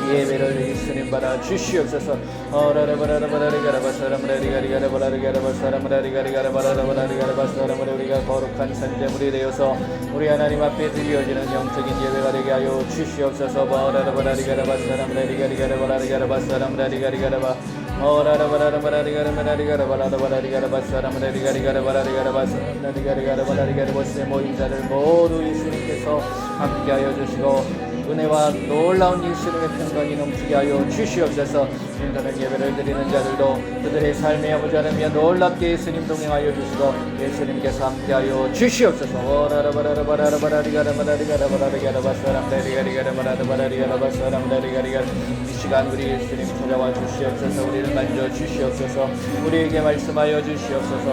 예배를 예수님 받아 주시옵소서. 우리가 거룩한 산재물이 되어서 우리 하나님 앞에 드려지는 영적인 예배가 되게 하여 주시옵소서. 모임자들 모두 예수님께서 함께하여 주시고 은혜와 놀라운 예수님의 평강이 넘치게 하여 주시옵소서. 인도는 예배를 드리는 자들도 그들의 삶의 아버지하며 놀랍게 예수님 동행하여 주시고 예수님께서 함께하여 주시옵소서. 이 시간 우리 예수님 찾아와 주시옵소서. 우리를 만져 주시옵소서. 우리에게 말씀하여 주시옵소서.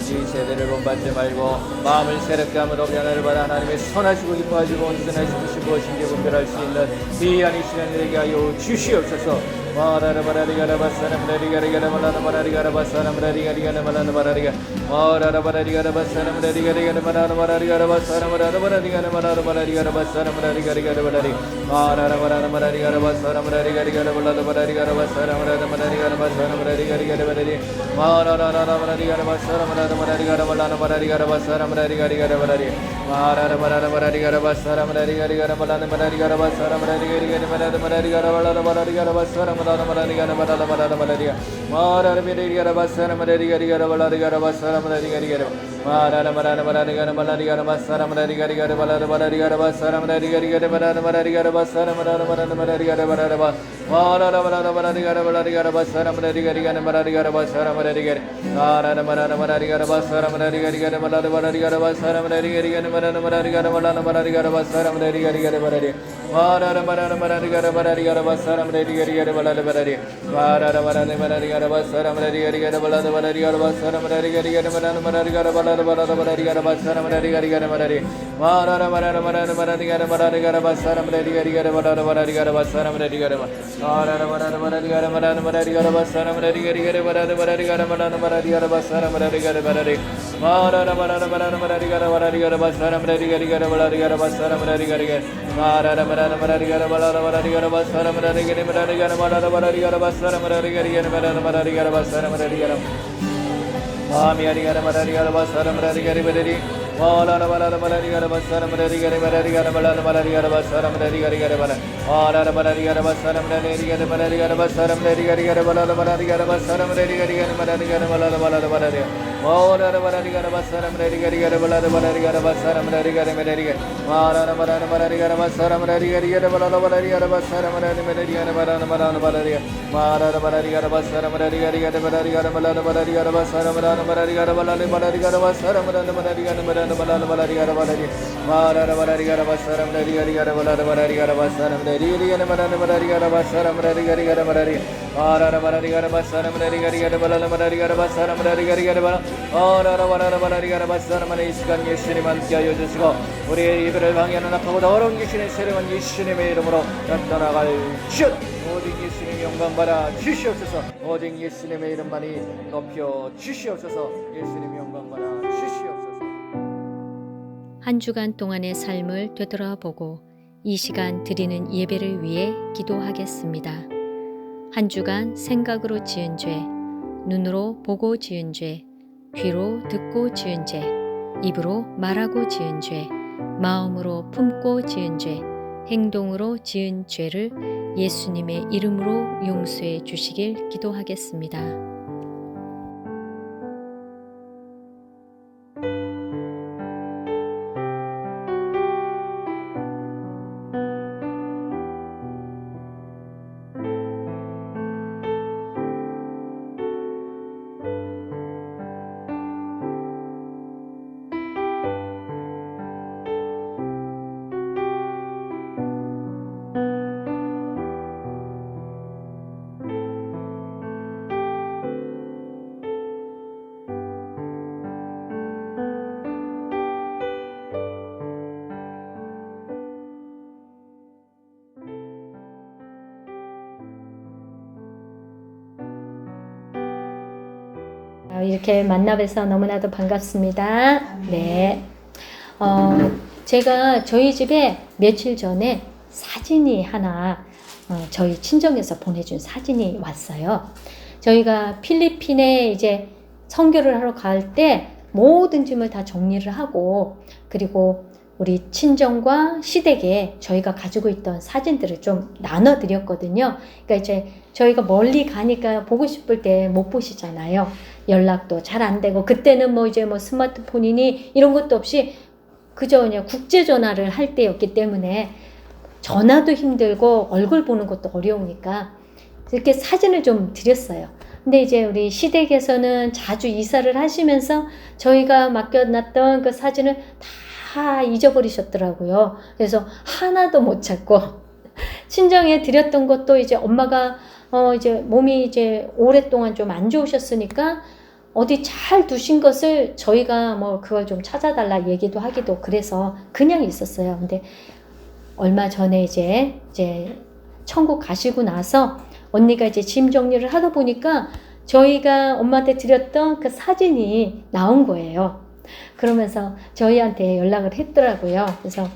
이 세대를 본받지 말고 마음을 새롭게 함으로 변화를 받아 하나님의 선하시고 기뻐하시고 온전하신 뜻이 무엇인지 분별할 수 있는 귀한 이 시간 되게 하여 주시옵소서. 이 시간 예수님 함께하여 주시고 우리의 예배를 방해하는 악하고 더러운 귀신의 세력은 예수님의 이름으로 나타나갈 슛 오직 예수님 영광 받아 주시옵소서. 오직 예수님의 이름만이 높여 주시옵소서. 예수님 영광 받아 주시옵소서. 한 주간 동안의 삶을 되돌아보고 이 시간 드리는 예배를 위해 기도하겠습니다. 한 주간 생각으로 지은 죄, 눈으로 보고 지은 죄, 귀로 듣고 지은 죄, 입으로 말하고 지은 죄, 마음으로 품고 지은 죄, 행동으로 지은 죄를 예수님의 이름으로 용서해 주시길 기도하겠습니다. 이렇게 만나 뵈서 너무나도 반갑습니다. 네. 제가 저희 집에 며칠 전에 사진이 하나 저희 친정에서 보내준 사진이 왔어요. 저희가 필리핀에 이제 선교를 하러 갈 때 모든 짐을 다 정리를 하고 그리고 우리 친정과 시댁에 저희가 가지고 있던 사진들을 좀 나눠드렸거든요. 그러니까 이제 저희가 멀리 가니까 보고 싶을 때 못 보시잖아요. 연락도 잘 안 되고 그때는 뭐 이제 뭐 스마트폰이니 이런 것도 없이 그저 그냥 국제 전화를 할 때였기 때문에 전화도 힘들고 얼굴 보는 것도 어려우니까 이렇게 사진을 좀 드렸어요. 근데 이제 우리 시댁에서는 자주 이사를 하시면서 저희가 맡겨놨던 그 사진을 다 잊어버리셨더라고요. 그래서 하나도 못 찾고 친정에 드렸던 것도 이제 엄마가 이제 몸이 이제 오랫동안 좀 안 좋으셨으니까 어디 잘 두신 것을 저희가 뭐 그걸 좀 찾아달라 얘기도 하기도 그래서 그냥 있었어요. 근데 얼마 전에 이제 천국 가시고 나서 언니가 이제 짐 정리를 하다 보니까 저희가 엄마한테 드렸던 그 사진이 나온 거예요. 그러면서 저희한테 연락을 했더라고요. 그래서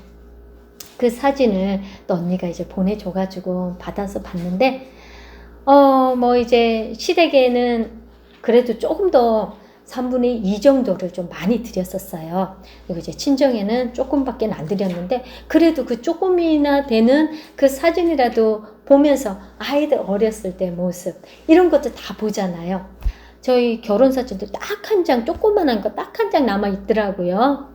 그 사진을 또 언니가 이제 보내줘가지고 받아서 봤는데, 뭐 이제 시댁에는 그래도 조금 더 3분의 2 정도를 좀 많이 드렸었어요. 그리고 이제 친정에는 조금밖에 안 드렸는데, 그래도 그 조금이나 되는 그 사진이라도 보면서 아이들 어렸을 때 모습, 이런 것도 다 보잖아요. 저희 결혼 사진도 딱 한 장, 조그만한 거 딱 한 장 남아 있더라고요.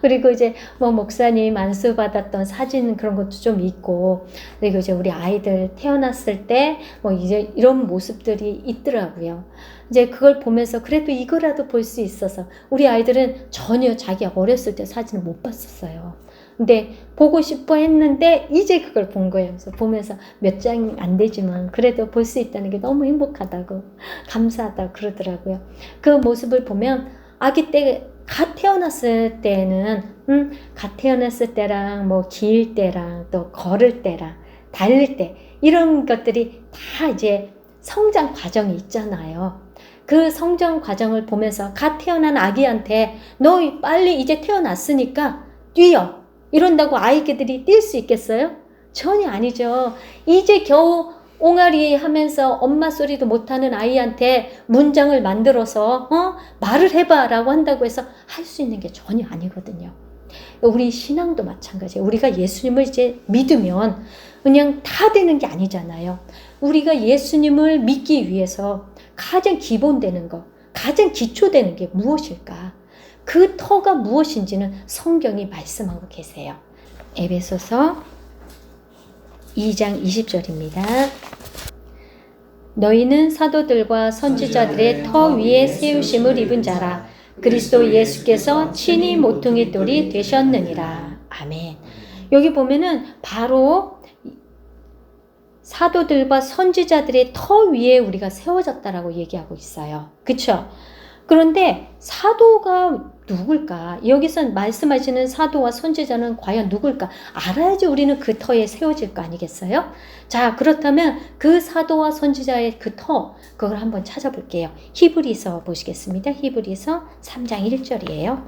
그리고 이제 뭐 목사님 안수 받았던 사진 그런 것도 좀 있고, 그리고 이제 우리 아이들 태어났을 때 뭐 이제 이런 모습들이 있더라고요. 이제 그걸 보면서 그래도 이거라도 볼 수 있어서 우리 아이들은 전혀 자기 어렸을 때 사진을 못 봤었어요. 근데 보고 싶어 했는데 이제 그걸 본 거예요. 그래서 보면서 몇 장 안 되지만 그래도 볼 수 있다는 게 너무 행복하다고, 감사하다고 그러더라고요. 그 모습을 보면 아기 때 갓 태어났을 때는 갓 태어났을 때랑 뭐 길 때랑 또 걸을 때랑 달릴 때 이런 것들이 다 이제 성장 과정이 있잖아요. 그 성장 과정을 보면서 갓 태어난 아기한테 너 빨리 이제 태어났으니까 뛰어 이런다고 아이들이 뛸 수 있겠어요? 전혀 아니죠. 이제 겨우 옹알이 하면서 엄마 소리도 못하는 아이한테 문장을 만들어서 말을 해봐 라고 한다고 해서 할 수 있는 게 전혀 아니거든요. 우리 신앙도 마찬가지예요. 우리가 예수님을 이제 믿으면 그냥 다 되는 게 아니잖아요. 우리가 예수님을 믿기 위해서 가장 기본되는 거, 가장 기초되는 게 무엇일까? 그 터가 무엇인지는 성경이 말씀하고 계세요. 에베소서 2장 20절입니다. 너희는 사도들과 선지자들의 터 위에 세우심을 입은 자라. 그리스도 예수께서 친히 모퉁이 돌이 되셨느니라. 아멘. 여기 보면은 바로 사도들과 선지자들의 터 위에 우리가 세워졌다라고 얘기하고 있어요. 그쵸? 그런데 사도가 누굴까? 여기서 말씀하시는 사도와 선지자는 과연 누굴까? 알아야지 우리는 그 터에 세워질 거 아니겠어요? 자, 그렇다면 그 사도와 선지자의 그 터, 그걸 한번 찾아볼게요. 히브리서 보시겠습니다. 히브리서 3장 1절이에요.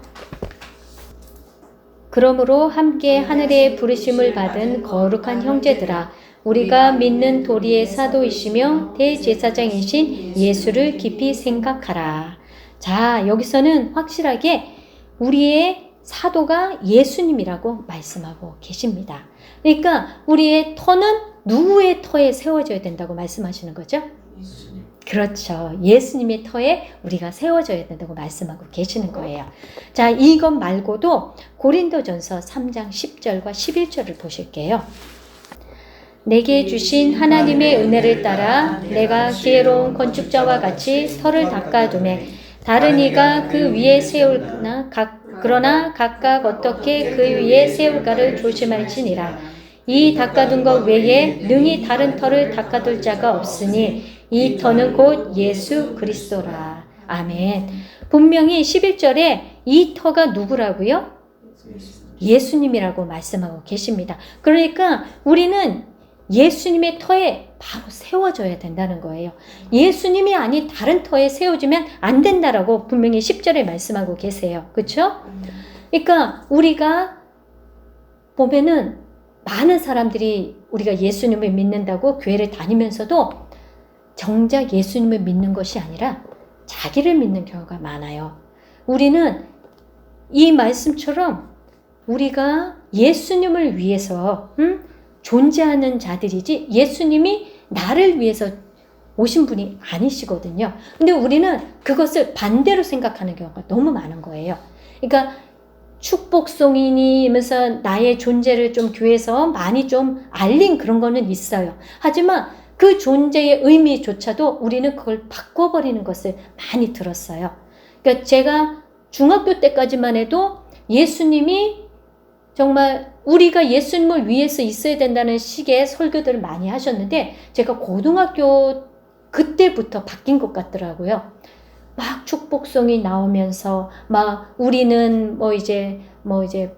그러므로 함께 하늘의 부르심을 받은 거룩한 형제들아, 우리가 믿는 도리의 사도이시며 대제사장이신 예수를 깊이 생각하라. 자, 여기서는 확실하게 우리의 사도가 예수님이라고 말씀하고 계십니다. 그러니까 우리의 터는 누구의 터에 세워져야 된다고 말씀하시는 거죠? 예수님. 그렇죠. 예수님의 터에 우리가 세워져야 된다고 말씀하고 계시는 거예요. 자, 이것 말고도 고린도전서 3장 10절과 11절을 보실게요. 내게 주신 하나님의 은혜를 따라 내가 지혜로운 건축자와 같이 터를 닦아두매 다른 이가 그 위에 세울나 그러나 각각 어떻게 그 위에 세울까를 조심할지니라. 이 닦아둔 것 외에 능히 다른 터를 닦아둘 자가 없으니 이 터는 곧 예수 그리스도라. 아멘. 분명히 11절에 이 터가 누구라고요? 예수님이라고 말씀하고 계십니다. 그러니까 우리는 예수님의 터에 바로 세워져야 된다는 거예요. 예수님이 아닌 다른 터에 세워지면 안 된다라고 분명히 10절에 말씀하고 계세요. 그렇죠? 그러니까 우리가 보면은 많은 사람들이 우리가 예수님을 믿는다고 교회를 다니면서도 정작 예수님을 믿는 것이 아니라 자기를 믿는 경우가 많아요. 우리는 이 말씀처럼 우리가 예수님을 위해서 존재하는 자들이지 예수님이 나를 위해서 오신 분이 아니시거든요. 근데 우리는 그것을 반대로 생각하는 경우가 너무 많은 거예요. 그러니까 축복송이니면서 나의 존재를 좀 교회에서 많이 좀 알린 그런 거는 있어요. 하지만 그 존재의 의미조차도 우리는 그걸 바꿔버리는 것을 많이 들었어요. 그러니까 제가 중학교 때까지만 해도 예수님이 정말 우리가 예수님을 위해서 있어야 된다는 식의 설교들을 많이 하셨는데 제가 고등학교 그때부터 바뀐 것 같더라고요. 막 축복송이 나오면서 막 우리는 뭐 이제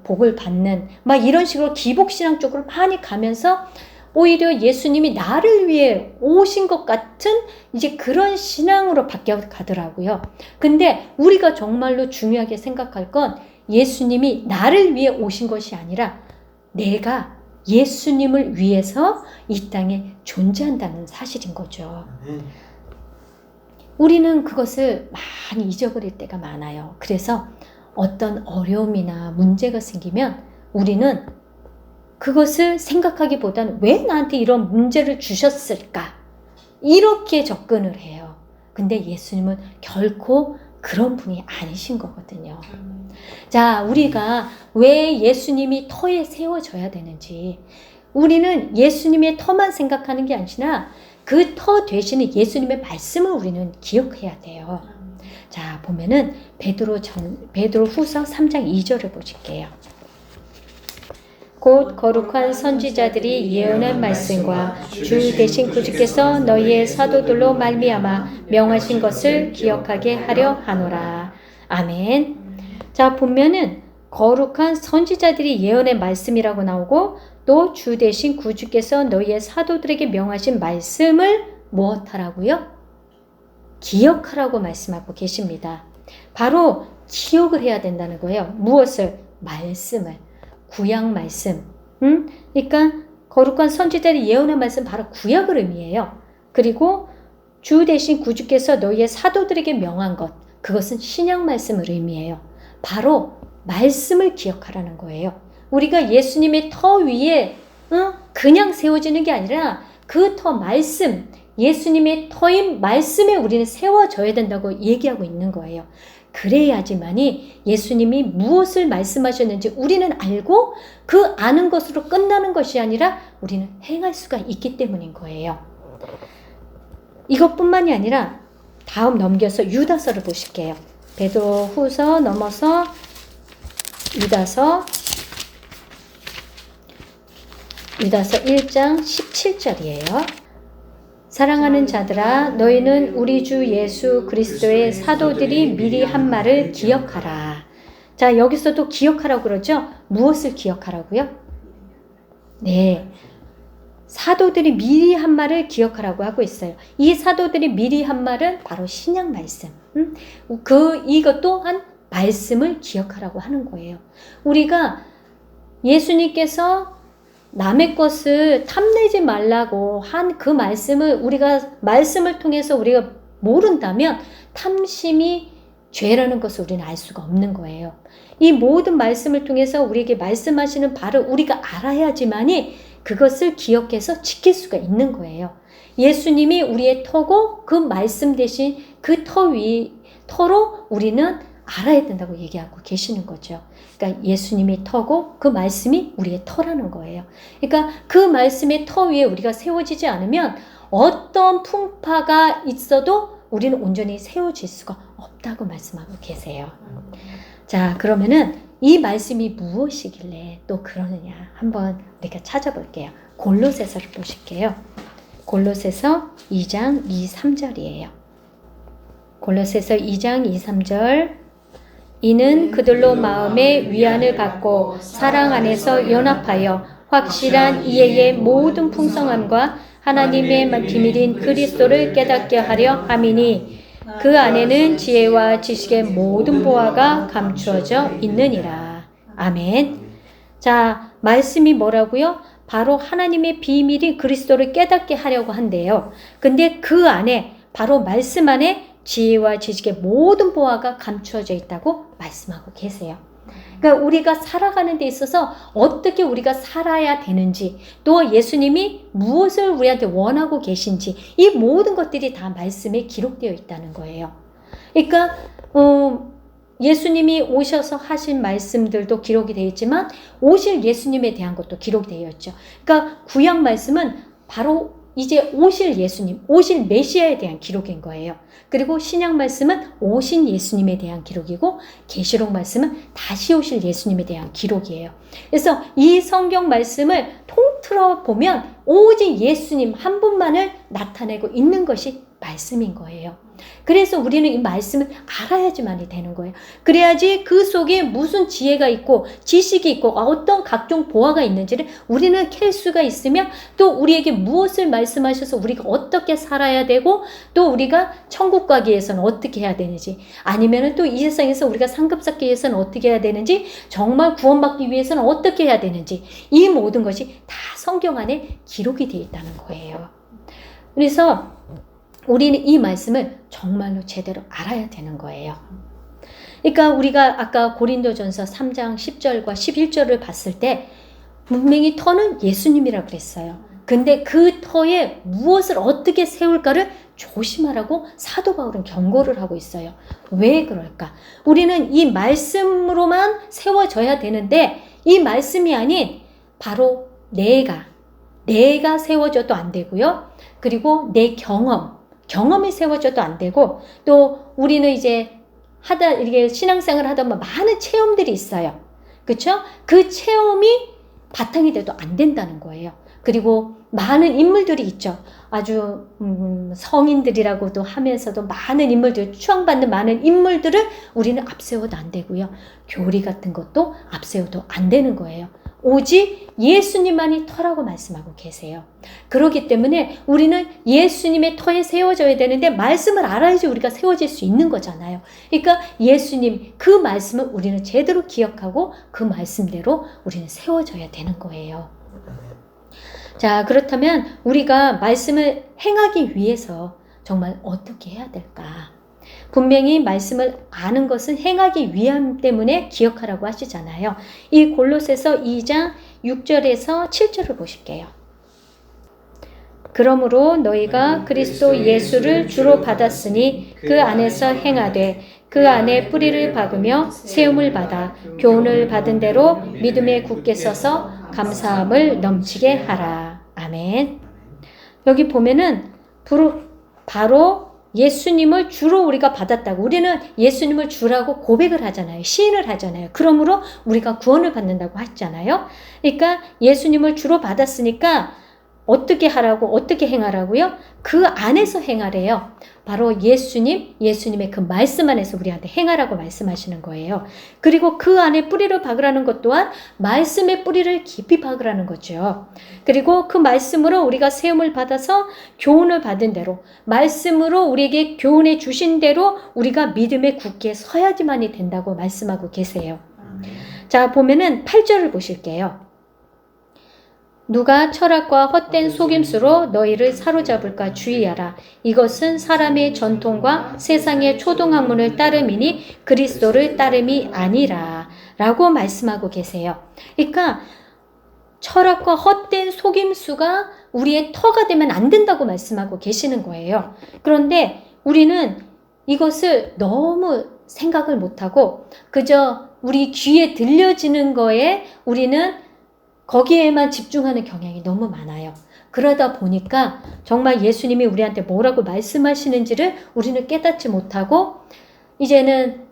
복을 받는 막 이런 식으로 기복신앙 쪽으로 많이 가면서 오히려 예수님이 나를 위해 오신 것 같은 이제 그런 신앙으로 바뀌어 가더라고요. 근데 우리가 정말로 중요하게 생각할 건 예수님이 나를 위해 오신 것이 아니라 내가 예수님을 위해서 이 땅에 존재한다는 사실인 거죠. 우리는 그것을 많이 잊어버릴 때가 많아요. 그래서 어떤 어려움이나 문제가 생기면 우리는 그것을 생각하기보다는 왜 나한테 이런 문제를 주셨을까? 이렇게 접근을 해요. 근데 예수님은 결코 그런 분이 아니신 거거든요. 자, 우리가 왜 예수님이 터에 세워져야 되는지, 우리는 예수님의 터만 생각하는 게 아니라 그 터 대신에 예수님의 말씀을 우리는 기억해야 돼요. 자, 보면은 베드로 후서 3장 2절을 보실게요. 곧 거룩한 선지자들이 예언한 말씀과 주 대신 구주께서 너희의 사도들로 말미암아 명하신 것을 기억하게 하려 하노라. 아멘. 자, 보면은 거룩한 선지자들이 예언의 말씀이라고 나오고 또 주 대신 구주께서 너희의 사도들에게 명하신 말씀을 무엇하라고요? 기억하라고 말씀하고 계십니다. 바로 기억을 해야 된다는 거예요. 무엇을? 말씀을. 구약 말씀. 그러니까 거룩한 선지자들이 예언한 말씀 바로 구약을 의미해요. 그리고 주 대신 구주께서 너희의 사도들에게 명한 것. 그것은 신약 말씀을 의미해요. 바로 말씀을 기억하라는 거예요. 우리가 예수님의 터 위에 그냥 세워지는 게 아니라 그 터 말씀, 예수님의 터인 말씀에 우리는 세워져야 된다고 얘기하고 있는 거예요. 그래야지만이 예수님이 무엇을 말씀하셨는지 우리는 알고 그 아는 것으로 끝나는 것이 아니라 우리는 행할 수가 있기 때문인 거예요. 이것뿐만이 아니라 다음 넘겨서 유다서를 보실게요. 베드로 후서 넘어서 유다서 유다서 1장 17절이에요. 사랑하는 자들아 너희는 우리 주 예수 그리스도의 사도들이 미리 한 말을 기억하라. 자, 여기서도 기억하라고 그러죠? 무엇을 기억하라고요? 네. 사도들이 미리 한 말을 기억하라고 하고 있어요. 이 사도들이 미리 한 말은 바로 신약 말씀. 이것 또한 말씀을 기억하라고 하는 거예요. 우리가 예수님께서 남의 것을 탐내지 말라고 한 그 말씀을 말씀을 통해서 우리가 모른다면 탐심이 죄라는 것을 우리는 알 수가 없는 거예요. 이 모든 말씀을 통해서 우리에게 말씀하시는 바를 우리가 알아야지만이 그것을 기억해서 지킬 수가 있는 거예요. 예수님이 우리의 터고 그 말씀 대신 그 터로 우리는 알아야 된다고 얘기하고 계시는 거죠. 그러니까 예수님이 터고 그 말씀이 우리의 터라는 거예요. 그러니까 그 말씀의 터 위에 우리가 세워지지 않으면 어떤 풍파가 있어도 우리는 온전히 세워질 수가 없다고 말씀하고 계세요. 자, 그러면은 이 말씀이 무엇이길래 또 그러느냐 한번 우리가 찾아볼게요. 골로새서를 보실게요. 골로새서 2장 2, 3절이에요. 골로새서 2장 2, 3절 이는 그들로 마음의 위안을 받고 사랑 안에서 연합하여 확실한 이해의 모든 풍성함과 하나님의 비밀인 그리스도를 깨닫게 하려 함이니 그 안에는 지혜와 지식의 모든 보화가 감추어져 있느니라. 아멘. 자, 말씀이 뭐라고요? 바로 하나님의 비밀이 그리스도를 깨닫게 하려고 한대요. 근데 그 안에 바로 말씀 안에 지혜와 지식의 모든 보화가 감추어져 있다고 말씀하고 계세요. 그러니까 우리가 살아가는 데 있어서 어떻게 우리가 살아야 되는지 또 예수님이 무엇을 우리한테 원하고 계신지 이 모든 것들이 다 말씀에 기록되어 있다는 거예요. 그러니까 예수님이 오셔서 하신 말씀들도 기록이 되어 있지만 오실 예수님에 대한 것도 기록되어 있죠. 그러니까 구약 말씀은 바로 이제 오실 예수님, 오실 메시아에 대한 기록인 거예요. 그리고 신약 말씀은 오신 예수님에 대한 기록이고 계시록 말씀은 다시 오실 예수님에 대한 기록이에요. 그래서 이 성경 말씀을 통틀어 보면 오직 예수님 한 분만을 나타내고 있는 것이 말씀인 거예요. 그래서 우리는 이 말씀을 알아야지만이 되는 거예요. 그래야지 그 속에 무슨 지혜가 있고 지식이 있고 어떤 각종 보화가 있는지를 우리는 캘 수가 있으며 또 우리에게 무엇을 말씀하셔서 우리가 어떻게 살아야 되고 또 우리가 천국 가기 위해서는 어떻게 해야 되는지 아니면 또 이 세상에서 우리가 상급 쌓기 위해서는 어떻게 해야 되는지 정말 구원받기 위해서는 어떻게 해야 되는지 이 모든 것이 다 성경 안에 기록이 되어 있다는 거예요. 그래서 우리는 이 말씀을 정말로 제대로 알아야 되는 거예요. 그러니까 우리가 아까 고린도전서 3장 10절과 11절을 봤을 때 분명히 터는 예수님이라고 그랬어요. 근데 그 터에 무엇을 어떻게 세울까를 조심하라고 사도 바울은 경고를 하고 있어요. 왜 그럴까? 우리는 이 말씀으로만 세워져야 되는데 이 말씀이 아닌 바로 내가 세워져도 안 되고요. 그리고 내 경험이 세워져도 안 되고 또 우리는 이제 이렇게 신앙생활을 하다 보면 많은 체험들이 있어요. 그렇죠? 그 체험이 바탕이 돼도 안 된다는 거예요. 그리고 많은 인물들이 있죠. 아주 성인들이라고도 하면서도 많은 인물들, 추앙받는 많은 인물들을 우리는 앞세워도 안 되고요. 교리 같은 것도 앞세워도 안 되는 거예요. 오직 예수님만이 터라고 말씀하고 계세요. 그렇기 때문에 우리는 예수님의 터에 세워져야 되는데 말씀을 알아야지 우리가 세워질 수 있는 거잖아요. 그러니까 예수님 그 말씀을 우리는 제대로 기억하고 그 말씀대로 우리는 세워져야 되는 거예요. 자, 그렇다면 우리가 말씀을 행하기 위해서 정말 어떻게 해야 될까? 분명히 말씀을 아는 것은 행하기 위함 때문에 기억하라고 하시잖아요. 이 골로새서 2장 6절에서 7절을 보실게요. 그러므로 너희가 그리스도 예수를 주로 받았으니 그 안에서 행하되 그 안에 뿌리를 박으며 세움을 받아 교훈을 받은 대로 믿음에 굳게 서서 감사함을 넘치게 하라. 아멘. 여기 보면은 바로 예수님을 주로 우리가 받았다고, 우리는 예수님을 주라고 고백을 하잖아요. 시인을 하잖아요. 그러므로 우리가 구원을 받는다고 했잖아요. 그러니까 예수님을 주로 받았으니까 어떻게 하라고, 어떻게 행하라고요? 그 안에서 행하래요. 바로 예수님의 그 말씀 안에서 우리한테 행하라고 말씀하시는 거예요. 그리고 그 안에 뿌리를 박으라는 것 또한 말씀의 뿌리를 깊이 박으라는 거죠. 그리고 그 말씀으로 우리가 세움을 받아서 교훈을 받은 대로, 말씀으로 우리에게 교훈해 주신 대로 우리가 믿음에 굳게 서야지만이 된다고 말씀하고 계세요. 자, 보면은 8절을 보실게요. 누가 철학과 헛된 속임수로 너희를 사로잡을까 주의하라. 이것은 사람의 전통과 세상의 초동학문을 따름이니 그리스도를 따름이 아니라 라고 말씀하고 계세요. 그러니까 철학과 헛된 속임수가 우리의 터가 되면 안 된다고 말씀하고 계시는 거예요. 그런데 우리는 이것을 너무 생각을 못하고 그저 우리 귀에 들려지는 거에 우리는 거기에만 집중하는 경향이 너무 많아요. 그러다 보니까 정말 예수님이 우리한테 뭐라고 말씀하시는지를 우리는 깨닫지 못하고 이제는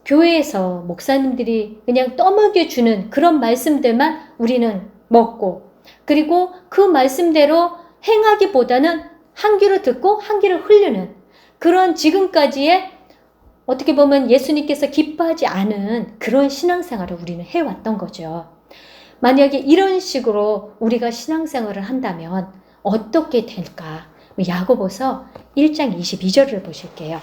교회에서 목사님들이 그냥 떠먹여주는 그런 말씀들만 우리는 먹고, 그리고 그 말씀대로 행하기보다는 한 귀로 듣고 한 귀로 흐르는 그런 지금까지의 어떻게 보면 예수님께서 기뻐하지 않은 그런 신앙생활을 우리는 해왔던 거죠. 만약에 이런 식으로 우리가 신앙생활을 한다면 어떻게 될까? 야고보서 1장 22절을 보실게요.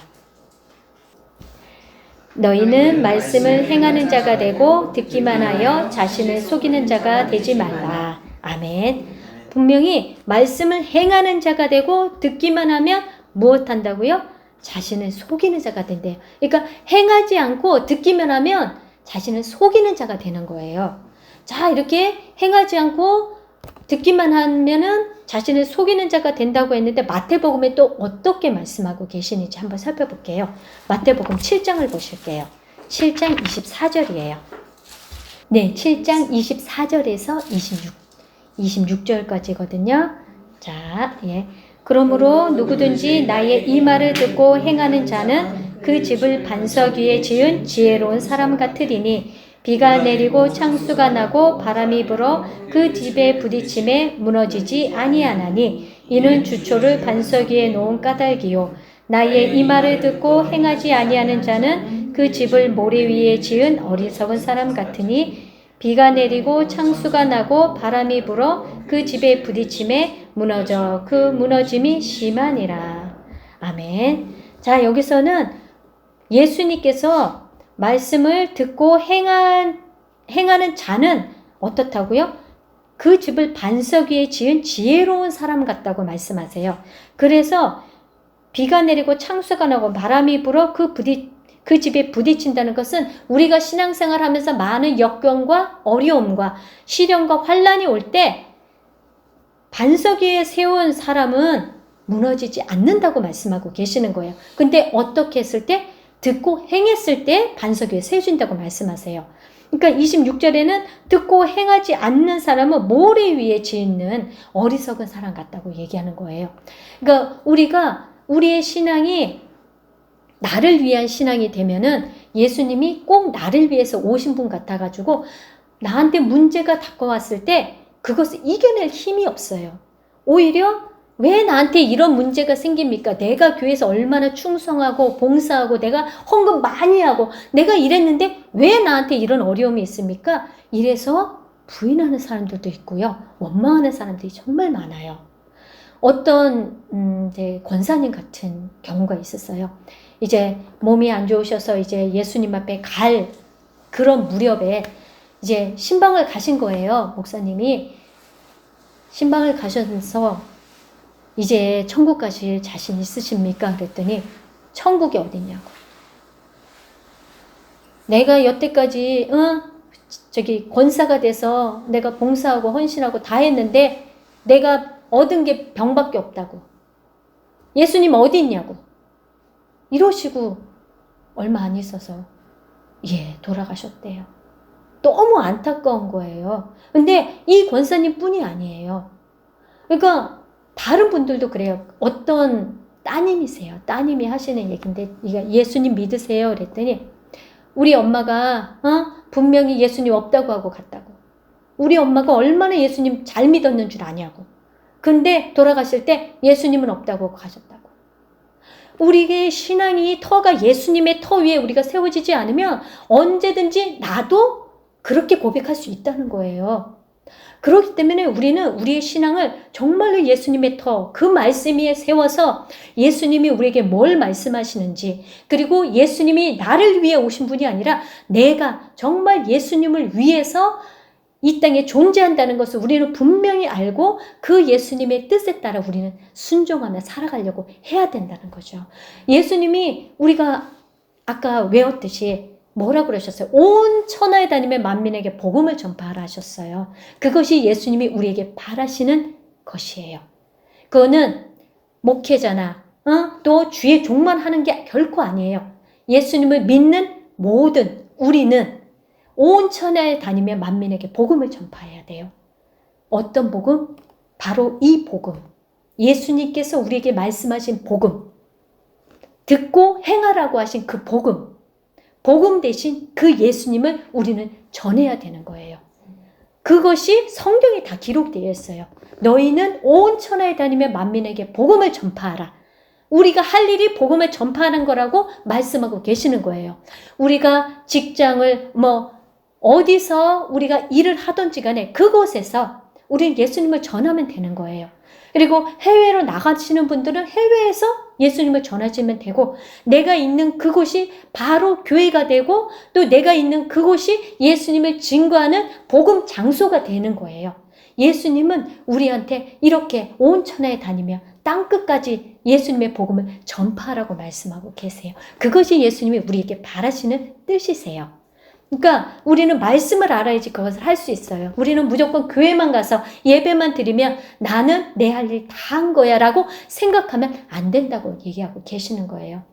너희는 말씀을 행하는 자가 되고 듣기만 하여 자신을 속이는 자가 되지 말라. 아멘. 분명히 말씀을 행하는 자가 되고 듣기만 하면 무엇한다고요? 자신을 속이는 자가 된대요. 그러니까 행하지 않고 듣기만 하면 자신을 속이는 자가 되는 거예요. 자, 이렇게 행하지 않고 듣기만 하면은 자신을 속이는 자가 된다고 했는데 마태복음에 또 어떻게 말씀하고 계시는지 한번 살펴볼게요. 마태복음 7장을 보실게요. 7장 24절이에요. 네, 7장 24절에서 26절까지거든요. 자, 예. 그러므로 누구든지 나의 이 말을 듣고 행하는 자는 그 집을 반석 위에 지은 지혜로운 사람 같으리니 비가 내리고 창수가 나고 바람이 불어 그 집에 부딪힘에 무너지지 아니하나니 이는 주초를 반석 위에 놓은 까닭이요 나의 이 말을 듣고 행하지 아니하는 자는 그 집을 모래 위에 지은 어리석은 사람 같으니 비가 내리고 창수가 나고 바람이 불어 그 집에 부딪힘에 무너져 그 무너짐이 심하니라. 아멘. 자, 여기서는 예수님께서 말씀을 듣고 행하는 자는 어떻다고요? 그 집을 반석 위에 지은 지혜로운 사람 같다고 말씀하세요. 그래서 비가 내리고 창수가 나고 바람이 불어 그 집에 부딪힌다는 것은 우리가 신앙생활 하면서 많은 역경과 어려움과 시련과 환란이 올 때 반석 위에 세운 사람은 무너지지 않는다고 말씀하고 계시는 거예요. 근데 어떻게 했을 때? 듣고 행했을 때 반석 위에 세워진다고 말씀하세요. 그러니까 26절에는 듣고 행하지 않는 사람은 모래 위에 짓는 어리석은 사람 같다고 얘기하는 거예요. 그러니까 우리의 신앙이 나를 위한 신앙이 되면은 예수님이 꼭 나를 위해서 오신 분 같아가지고 나한테 문제가 다가왔을 때 그것을 이겨낼 힘이 없어요. 오히려 왜 나한테 이런 문제가 생깁니까? 내가 교회에서 얼마나 충성하고 봉사하고 내가 헌금 많이 하고 내가 이랬는데 왜 나한테 이런 어려움이 있습니까? 이래서 부인하는 사람들도 있고요. 원망하는 사람들이 정말 많아요. 어떤 이제 권사님 같은 경우가 있었어요. 이제 몸이 안 좋으셔서 이제 예수님 앞에 갈 그런 무렵에 이제 신방을 가신 거예요. 목사님이 신방을 가셔서 이제 천국 가실 자신 있으십니까? 그랬더니 천국이 어딨냐고. 내가 여태까지 권사가 돼서 내가 봉사하고 헌신하고 다 했는데 내가 얻은 게 병밖에 없다고. 예수님 어디 있냐고. 이러시고 얼마 안 있어서 돌아가셨대요. 너무 안타까운 거예요. 근데 이 권사님 뿐이 아니에요. 그러니까 다른 분들도 그래요. 어떤 따님이세요. 따님이 하시는 얘기인데 예수님 믿으세요? 그랬더니 우리 엄마가 분명히 예수님 없다고 하고 갔다고. 우리 엄마가 얼마나 예수님 잘 믿었는 줄 아냐고. 근데 돌아가실 때 예수님은 없다고 하고 가셨다고. 우리의 신앙이 터가 예수님의 터 위에 우리가 세워지지 않으면 언제든지 나도 그렇게 고백할 수 있다는 거예요. 그렇기 때문에 우리는 우리의 신앙을 정말로 예수님의 터, 그 말씀 위에 세워서 예수님이 우리에게 뭘 말씀하시는지, 그리고 예수님이 나를 위해 오신 분이 아니라 내가 정말 예수님을 위해서 이 땅에 존재한다는 것을 우리는 분명히 알고 그 예수님의 뜻에 따라 우리는 순종하며 살아가려고 해야 된다는 거죠. 예수님이 우리가 아까 외웠듯이 뭐라고 그러셨어요? 온 천하에 다니며 만민에게 복음을 전파하라 하셨어요. 그것이 예수님이 우리에게 바라시는 것이에요. 그거는 목회자나 또 주의 종만 하는 게 결코 아니에요. 예수님을 믿는 모든 우리는 온 천하에 다니며 만민에게 복음을 전파해야 돼요. 어떤 복음? 바로 이 복음. 예수님께서 우리에게 말씀하신 복음. 듣고 행하라고 하신 그 복음. 복음 대신 그 예수님을 우리는 전해야 되는 거예요. 그것이 성경에 다 기록되어 있어요. 너희는 온 천하에 다니며 만민에게 복음을 전파하라. 우리가 할 일이 복음을 전파하는 거라고 말씀하고 계시는 거예요. 우리가 직장을 어디서 우리가 일을 하든지 간에 그곳에서 우리는 예수님을 전하면 되는 거예요. 그리고 해외로 나가시는 분들은 해외에서 예수님을 전하시면 되고, 내가 있는 그곳이 바로 교회가 되고, 또 내가 있는 그곳이 예수님을 증거하는 복음 장소가 되는 거예요. 예수님은 우리한테 이렇게 온 천하에 다니며 땅끝까지 예수님의 복음을 전파하라고 말씀하고 계세요. 그것이 예수님이 우리에게 바라시는 뜻이세요. 그러니까 우리는 말씀을 알아야지 그것을 할 수 있어요. 우리는 무조건 교회만 가서 예배만 드리면 나는 내 할 일 다 한 거야 라고 생각하면 안 된다고 얘기하고 계시는 거예요.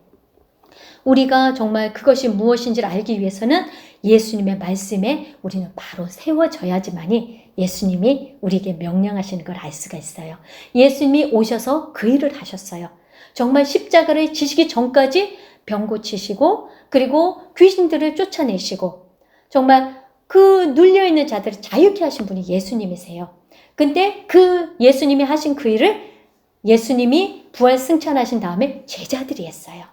우리가 정말 그것이 무엇인지를 알기 위해서는 예수님의 말씀에 우리는 바로 세워져야지만이 예수님이 우리에게 명령하시는 걸 알 수가 있어요. 예수님이 오셔서 그 일을 하셨어요. 정말 십자가를 지시기 전까지 병 고치시고, 그리고 귀신들을 쫓아내시고, 정말 그 눌려있는 자들을 자유케 하신 분이 예수님이세요. 근데 그 예수님이 하신 그 일을 예수님이 부활 승천하신 다음에 제자들이 했어요.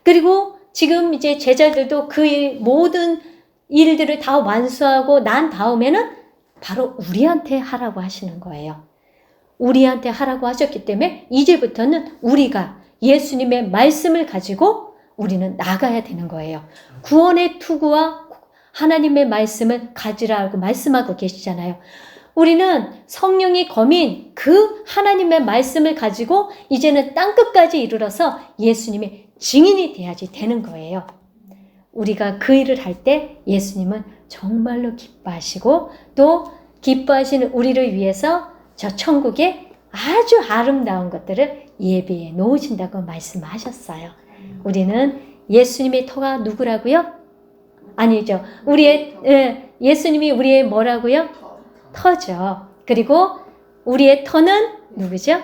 그리고 지금 이제 제자들도 그 모든 일들을 다 완수하고 난 다음에는 바로 우리한테 하라고 하시는 거예요. 우리한테 하라고 하셨기 때문에 이제부터는 우리가 예수님의 말씀을 가지고 우리는 나가야 되는 거예요. 구원의 투구와 하나님의 말씀을 가지라고 말씀하고 계시잖아요. 우리는 성령이 거민 그 하나님의 말씀을 가지고 이제는 땅끝까지 이르러서 예수님의 증인이 돼야지 되는 거예요. 우리가 그 일을 할 때 예수님은 정말로 기뻐하시고, 또 기뻐하시는 우리를 위해서 저 천국에 아주 아름다운 것들을 예비해 놓으신다고 말씀하셨어요. 우리는 예수님의 터가 누구라고요? 아니죠. 예수님이 우리의 뭐라고요? 터죠. 그리고 우리의 터는 누구죠?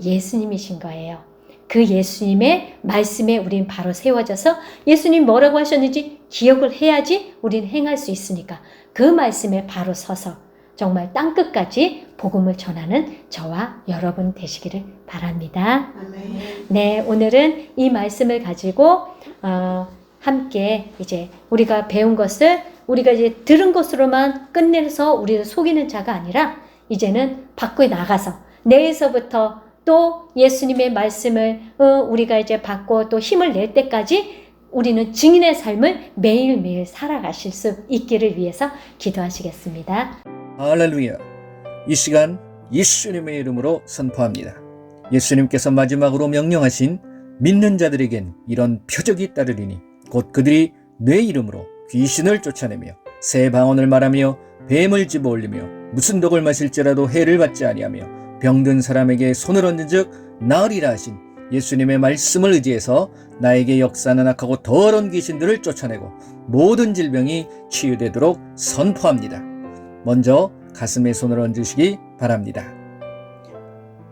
예수님이신 거예요. 그 예수님의 말씀에 우린 바로 세워져서 예수님 뭐라고 하셨는지 기억을 해야지 우린 행할 수 있으니까 그 말씀에 바로 서서 정말 땅끝까지 복음을 전하는 저와 여러분 되시기를 바랍니다. 네, 오늘은 이 말씀을 가지고 함께 이제 우리가 배운 것을 우리가 이제 들은 것으로만 끝내서 우리를 속이는 자가 아니라 이제는 밖에 나가서 내에서부터 또 예수님의 말씀을 우리가 이제 받고 또 힘을 낼 때까지 우리는 증인의 삶을 매일매일 살아가실 수 있기를 위해서 기도하시겠습니다. 할렐루야. 이 시간 예수님의 이름으로 선포합니다. 예수님께서 마지막으로 명령하신 믿는 자들에겐 이런 표적이 따르리니 곧 그들이 내 이름으로 귀신을 쫓아내며 새 방언을 말하며 뱀을 집어올리며 무슨 독을 마실지라도 해를 받지 아니하며 병든 사람에게 손을 얹은 즉 나으리라 하신 예수님의 말씀을 의지해서 나에게 역사하는 악하고 더러운 귀신들을 쫓아내고 모든 질병이 치유되도록 선포합니다. 먼저 가슴에 손을 얹으시기 바랍니다.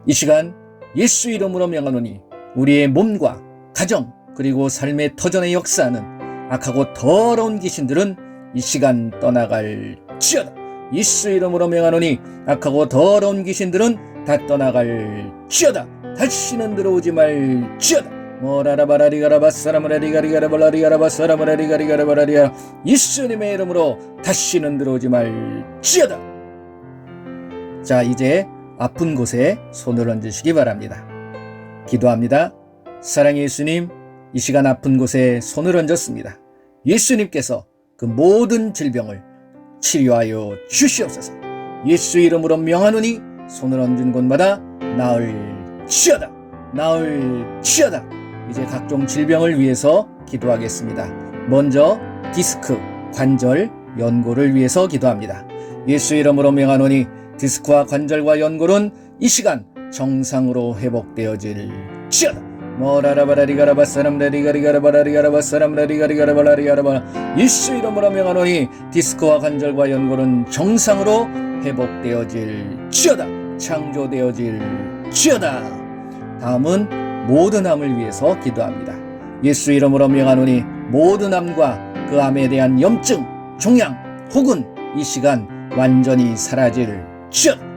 이 시간 예수 이름으로 명하노니 우리의 몸과 가정 그리고 삶의 터전에 역사하는 악하고 더러운 귀신들은 이 시간 떠나갈지어다. 예수 이름으로 명하노니 악하고 더러운 귀신들은 다 떠나갈지어다. 다시는 들어오지 말지어다. 모라라바라리가라바사라마라리가리가라발라리가라바사라마라리가리가라발라리가 예수님의 이름으로 다시는 들어오지 말지어다. 자, 이제 아픈 곳에 손을 얹으시기 바랍니다. 기도합니다. 사랑의 예수님, 이 시간 아픈 곳에 손을 얹었습니다. 예수님께서 그 모든 질병을 치료하여 주시옵소서. 예수 이름으로 명하노니 손을 얹은 곳마다 나을지어다. 나을지어다. 이제 각종 질병을 위해서 기도하겠습니다. 먼저 디스크, 관절, 연골을 위해서 기도합니다. 예수 이름으로 명하노니 디스크와 관절과 연골은 이 시간 정상으로 회복되어질지어다. 모라라바라리가라바사람라리가리가라바라리가라바사람라리가리가라발라리가라바 예수 이름으로 명하노니 디스크와 관절과 연골은 정상으로 회복되어질지어다. 창조되어질지어다. 다음은 모든 암을 위해서 기도합니다. 예수 이름으로 명하노니 모든 암과 그 암에 대한 염증, 종양 혹은 이 시간 완전히 사라질지어다.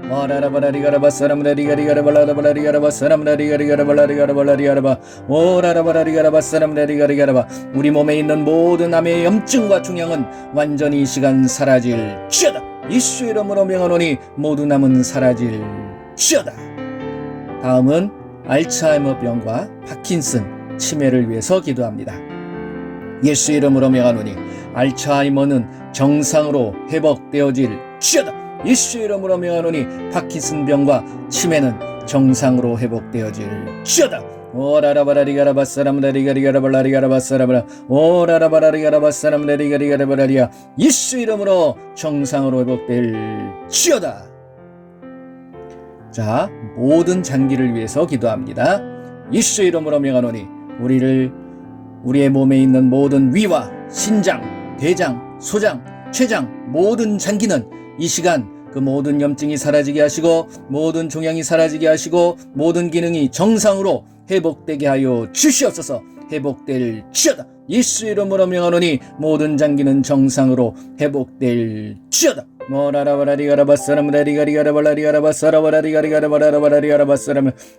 우리 몸에 있는 모든 암의 염증과 종양은 완전히 이 시간 사라질지어다. 예수 이름으로 명하노니 모든 암은 사라질지어다. 다음은 알츠하이머병과 파킨슨, 치매를 위해서 기도합니다. 예수 이름으로 명하노니 알츠하이머는 정상으로 회복되어질지어다. 예수 이름으로 명하노니 파킨슨병과 치매는 정상으로 회복되어질지어다. 오라라바라리가라바사람라리가리가라발라리가라바사라바라 오라라바라리가라바사람라리가리가라발라리아 예수 이름으로 정상으로 회복될지어다. 자, 모든 장기를 위해서 기도합니다. 예수 이름으로 명하노니 우리의 몸에 있는 모든 위와 신장, 대장, 소장, 췌장 모든 장기는 이 시간 그 모든 염증이 사라지게 하시고 모든 종양이 사라지게 하시고 모든 기능이 정상으로 회복되게 하여 주시옵소서. 회복될지어다. 예수 이름으로 명하노니 모든 장기는 정상으로 회복될지어다.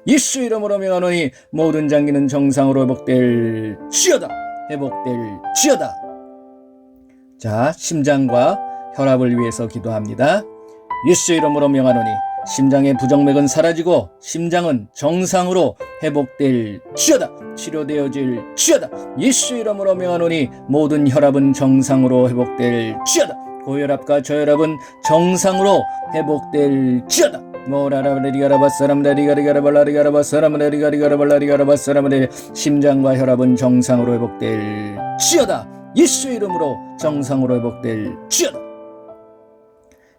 예수 이름으로 명하노니 모든 장기는 정상으로 회복될지어다. 회복될지어다. 자, 심장과 혈압을 위해서 기도합니다. 예수 이름으로 명하노니 심장의 부정맥은 사라지고 심장은 정상으로 회복될지어다. 치료되어질지어다. 예수 이름으로 명하노니 모든 혈압은 정상으로 회복될지어다. 고혈압과 저혈압은 정상으로 회복될지어다. 심장과 혈압은 정상으로 회복될지어다. 예수 이름으로 정상으로 회복될지어다.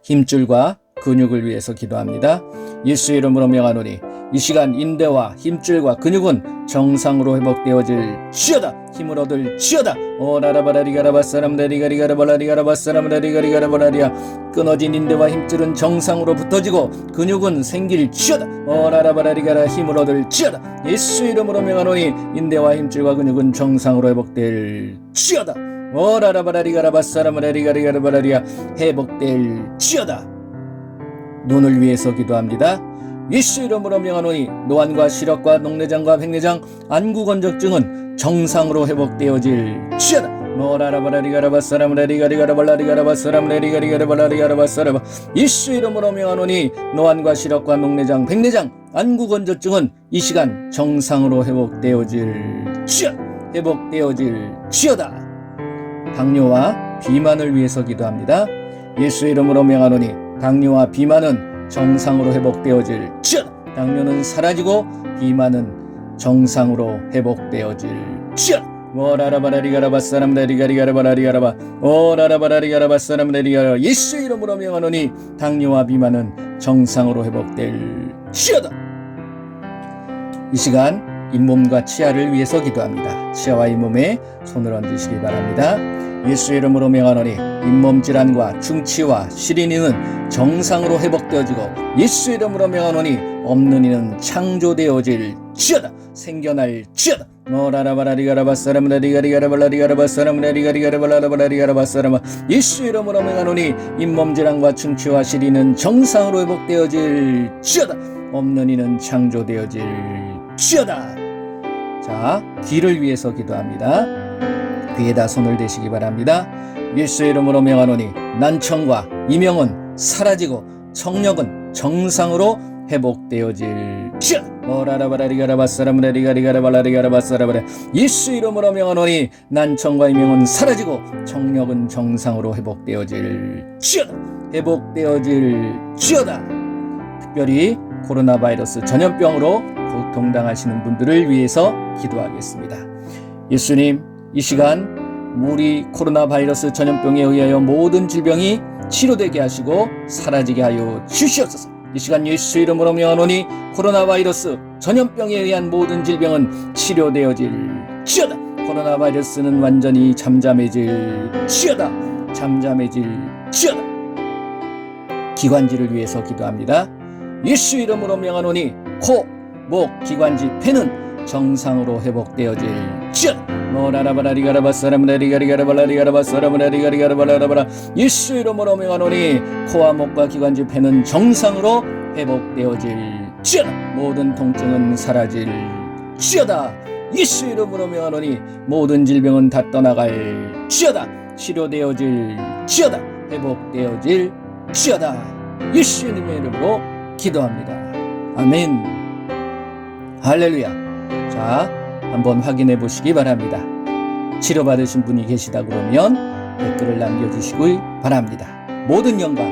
힘줄과 근육을 위해서 기도합니다. 예수 이름으로 명하노니 이 시간 인대와 힘줄과 근육은 정상으로 회복되어질지어다. 힘을 얻을지어다. 오라라바라리가라바사람라리가리가라발라리가라바사람라리가리가라발라리아 끊어진 인대와 힘줄은 정상으로 붙어지고 근육은 생길지어다. 오라라바라리가라 힘을 얻을지어다. 예수 이름으로 명하노니 인대와 힘줄과 근육은 정상으로 회복될지어다. 오라라바라리가라바사람라리가리가라발라리아 회복될지어다. 눈을 위해서 기도합니다. 예수 이름으로 명하노니 노안과 시력과 녹내장과 백내장, 안구건조증은 정상으로 회복되어질지어다. 예수 이름으로 명하노니 노안과 시력과 녹내장, 백내장, 안구건조증은 이 시간 정상으로 회복되어질지어다. 당뇨와 비만을 위해서 기도합니다. 예수 이름으로 명하노니 당뇨와 비만은 정상으로 회복되어질지어다. 당뇨는 사라지고 비만은 정상으로 회복되어질지어다. 오라라바라리가라바사람라리가리가라바라리가라바 오라라바라리가라바사람라리가라 예수 이름으로 명하노니 당뇨와 비만은 정상으로 회복될지어다. 이 시간 잇몸과 치아를 위해서 기도합니다. 치아와 잇몸에 손을 얹으시기 바랍니다. 예수의 이름으로 명하노니 잇몸 질환과 중치와 시린 이는 정상으로 회복되어지고 예수의 이름으로 명하노니 없는 이는 창조되어질 지어다. 생겨날 지어다. 예수의 이름으로 명하노니 잇몸 질환과 중치와 시리는 정상으로 회복되어질 지어다. 없는 이는 창조되어질 지어다. 자, 귀를 위해서 기도합니다. 귀에다 손을 대시기 바랍니다. 예수의 이름으로 명하노니 난청과 이명은 사라지고 청력은 정상으로 회복되어질 지어다. 예수 이름으로 명하노니 난청과 이명은 사라지고 청력은 정상으로 회복되어질 지어다. 회복되어질 지어다. 특별히 코로나 바이러스 전염병으로 고통당하시는 분들을 위해서 기도하겠습니다. 예수님, 이 시간 우리 코로나 바이러스 전염병에 의하여 모든 질병이 치료되게 하시고 사라지게 하여 주시옵소서. 이 시간 예수 이름으로 명하노니 코로나 바이러스 전염병에 의한 모든 질병은 치료되어질 지어다. 코로나 바이러스는 완전히 잠잠해질 지어다. 잠잠해질 지어다. 기관지를 위해서 기도합니다. 예수 이름으로 명하노니 코, 목, 기관지, 폐는 정상으로 회복되어질 지어다. 예수 이름으로 명하노니 코와 목과 기관지, 폐는 정상으로 회복되어질 지어다. 모든 통증은 사라질 지어다. 예수 이름으로 명하노니 모든 질병은 다 떠나갈 지어다. 치료되어질 지어다. 회복되어질 지어다. 예수님의 이름으로 기도합니다. 아멘. 할렐루야. 자, 한번 확인해 보시기 바랍니다. 치료받으신 분이 계시다 그러면 댓글을 남겨주시기 바랍니다. 모든 영광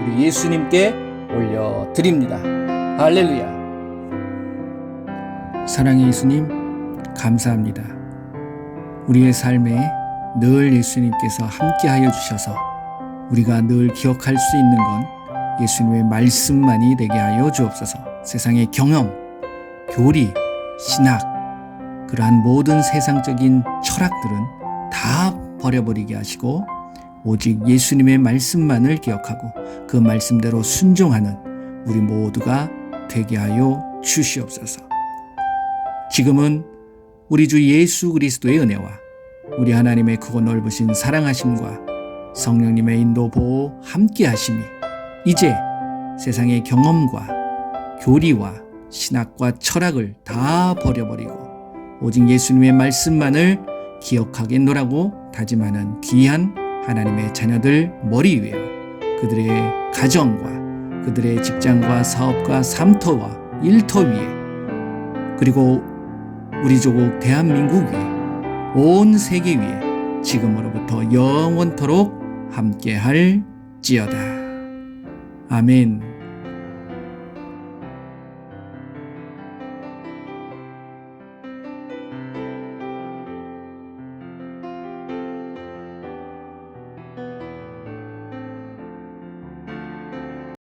우리 예수님께 올려드립니다. 할렐루야. 사랑의 예수님, 감사합니다. 우리의 삶에 늘 예수님께서 함께하여 주셔서 우리가 늘 기억할 수 있는 건 예수님의 말씀만이 되게 하여 주옵소서. 세상의 경험, 교리, 신학, 그러한 모든 세상적인 철학들은 다 버려버리게 하시고 오직 예수님의 말씀만을 기억하고 그 말씀대로 순종하는 우리 모두가 되게 하여 주시옵소서. 지금은 우리 주 예수 그리스도의 은혜와 우리 하나님의 크고 넓으신 사랑하심과 성령님의 인도 보호 함께 하심이 이제 세상의 경험과 교리와 신학과 철학을 다 버려버리고 오직 예수님의 말씀만을 기억하겠노라고 다짐하는 귀한 하나님의 자녀들 머리 위에 그들의 가정과 그들의 직장과 사업과 삶터와 일터 위에 그리고 우리 조국 대한민국 위에 온 세계 위에 지금으로부터 영원토록 함께할지어다. 아멘.